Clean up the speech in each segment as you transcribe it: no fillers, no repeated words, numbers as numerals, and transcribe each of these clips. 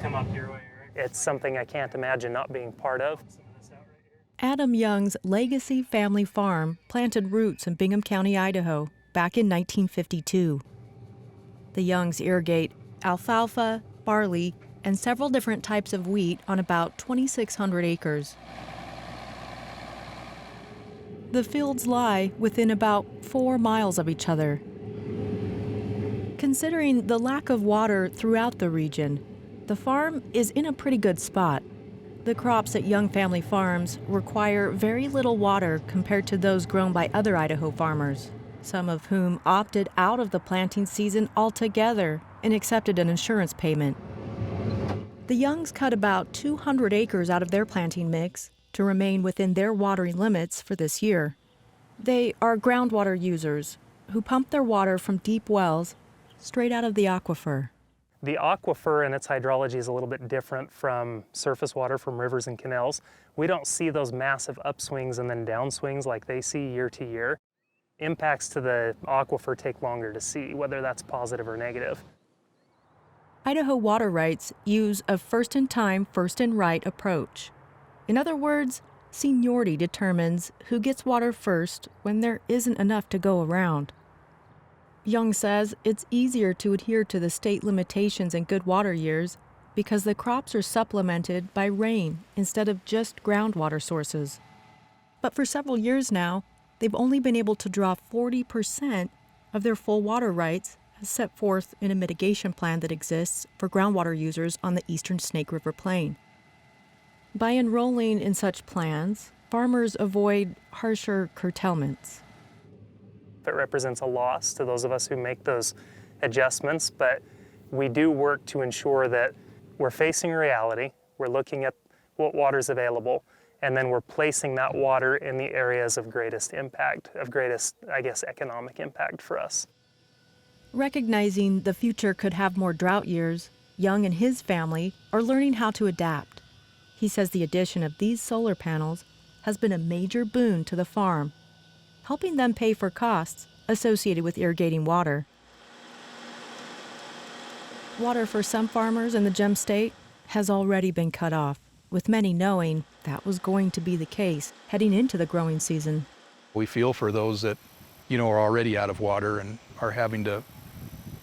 come up your way, Eric. It's something I can't imagine not being part of. Adam Young's Legacy Family Farm planted roots in Bingham County, Idaho, back in 1952. The Youngs irrigate alfalfa, barley, and several different types of wheat on about 2,600 acres. The fields lie within about 4 miles of each other. Considering the lack of water throughout the region, the farm is in a pretty good spot. The crops at Young Family Farms require very little water compared to those grown by other Idaho farmers, some of whom opted out of the planting season altogether and accepted an insurance payment. The Youngs cut about 200 acres out of their planting mix to remain within their watering limits for this year. They are groundwater users who pump their water from deep wells straight out of the aquifer. The aquifer and its hydrology is a little bit different from surface water from rivers and canals. We don't see those massive upswings and then downswings like they see year to year. Impacts to the aquifer take longer to see, whether that's positive or negative. Idaho water rights use a first-in-time, first-in-right approach. In other words, seniority determines who gets water first when there isn't enough to go around. Young says it's easier to adhere to the state limitations in good water years because the crops are supplemented by rain instead of just groundwater sources. But for several years now, they've only been able to draw 40% of their full water rights as set forth in a mitigation plan that exists for groundwater users on the eastern Snake River Plain. By enrolling in such plans, farmers avoid harsher curtailments. It represents a loss to those of us who make those adjustments, but we do work to ensure that we're facing reality, we're looking at what water's available, and then we're placing that water in the areas of greatest impact, of greatest, economic impact for us. Recognizing the future could have more drought years, Young and his family are learning how to adapt. He says the addition of these solar panels has been a major boon to the farm, helping them pay for costs associated with irrigating water. Water for some farmers in the Gem State has already been cut off, with many knowing that was going to be the case heading into the growing season. We feel for those that, are already out of water and are having to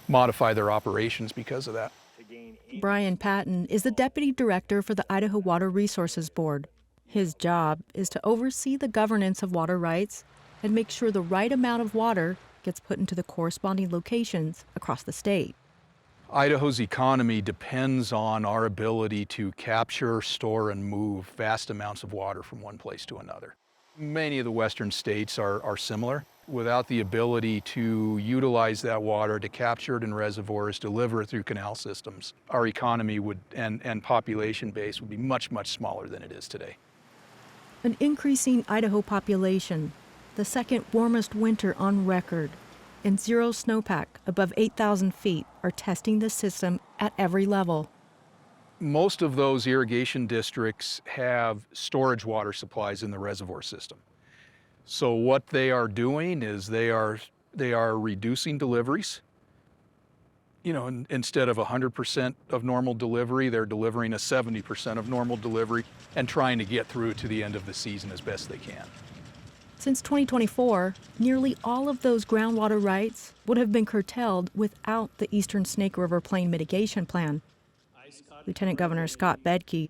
modify their operations because of that. Brian Patton is the deputy director for the Idaho Water Resources Board. His job is to oversee the governance of water rights and make sure the right amount of water gets put into the corresponding locations across the state. Idaho's economy depends on our ability to capture, store, and move vast amounts of water from one place to another. Many of the western states are similar. Without the ability to utilize that water, to capture it in reservoirs, deliver it through canal systems, our economy would and population base would be much, much smaller than it is today. An increasing Idaho population, the second warmest winter on record, and zero snowpack above 8,000 feet are testing the system at every level. Most of those irrigation districts have storage water supplies in the reservoir system. So what they are doing is they are reducing deliveries. Instead of 100% of normal delivery, they're delivering a 70% of normal delivery and trying to get through to the end of the season as best they can. Since 2024, nearly all of those groundwater rights would have been curtailed without the Eastern Snake River Plain Mitigation Plan. Lieutenant Governor Scott Bedke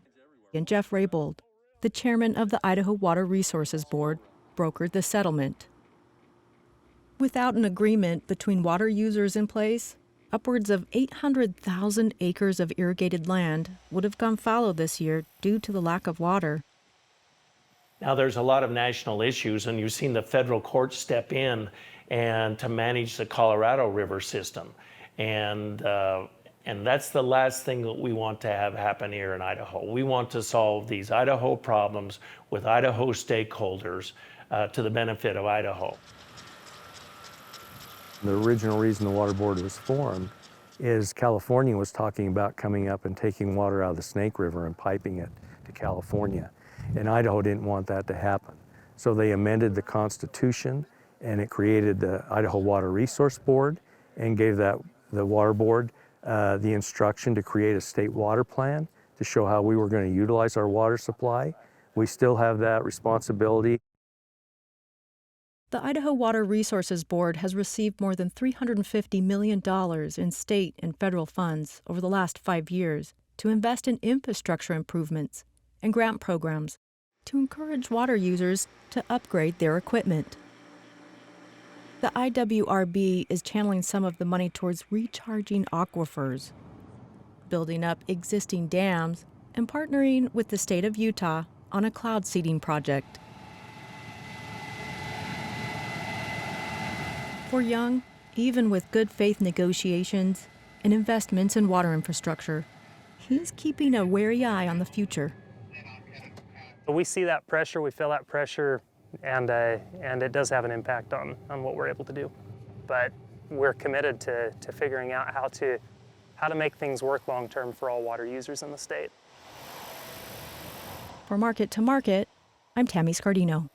and Jeff Raybould, the chairman of the Idaho Water Resources Board, brokered the settlement. Without an agreement between water users in place, upwards of 800,000 acres of irrigated land would have gone fallow this year due to the lack of water. Now there's a lot of national issues, and you've seen the federal courts step in and to manage the Colorado River system. And that's the last thing that we want to have happen here in Idaho. We want to solve these Idaho problems with Idaho stakeholders to the benefit of Idaho. The original reason the Water Board was formed is California was talking about coming up and taking water out of the Snake River and piping it to California. And Idaho didn't want that to happen. So they amended the Constitution, and it created the Idaho Water Resource Board and gave the Water Board the instruction to create a state water plan to show how we were going to utilize our water supply. We still have that responsibility. The Idaho Water Resources Board has received more than $350 million in state and federal funds over the last 5 years to invest in infrastructure improvements and grant programs to encourage water users to upgrade their equipment. The IWRB is channeling some of the money towards recharging aquifers, building up existing dams, and partnering with the state of Utah on a cloud seeding project. For Young, even with good faith negotiations and investments in water infrastructure, he's keeping a wary eye on the future. We see that pressure, we feel that pressure, and it does have an impact on what we're able to do. But we're committed to figuring out how to make things work long term for all water users in the state. For Market to Market, I'm Tammy Scardino.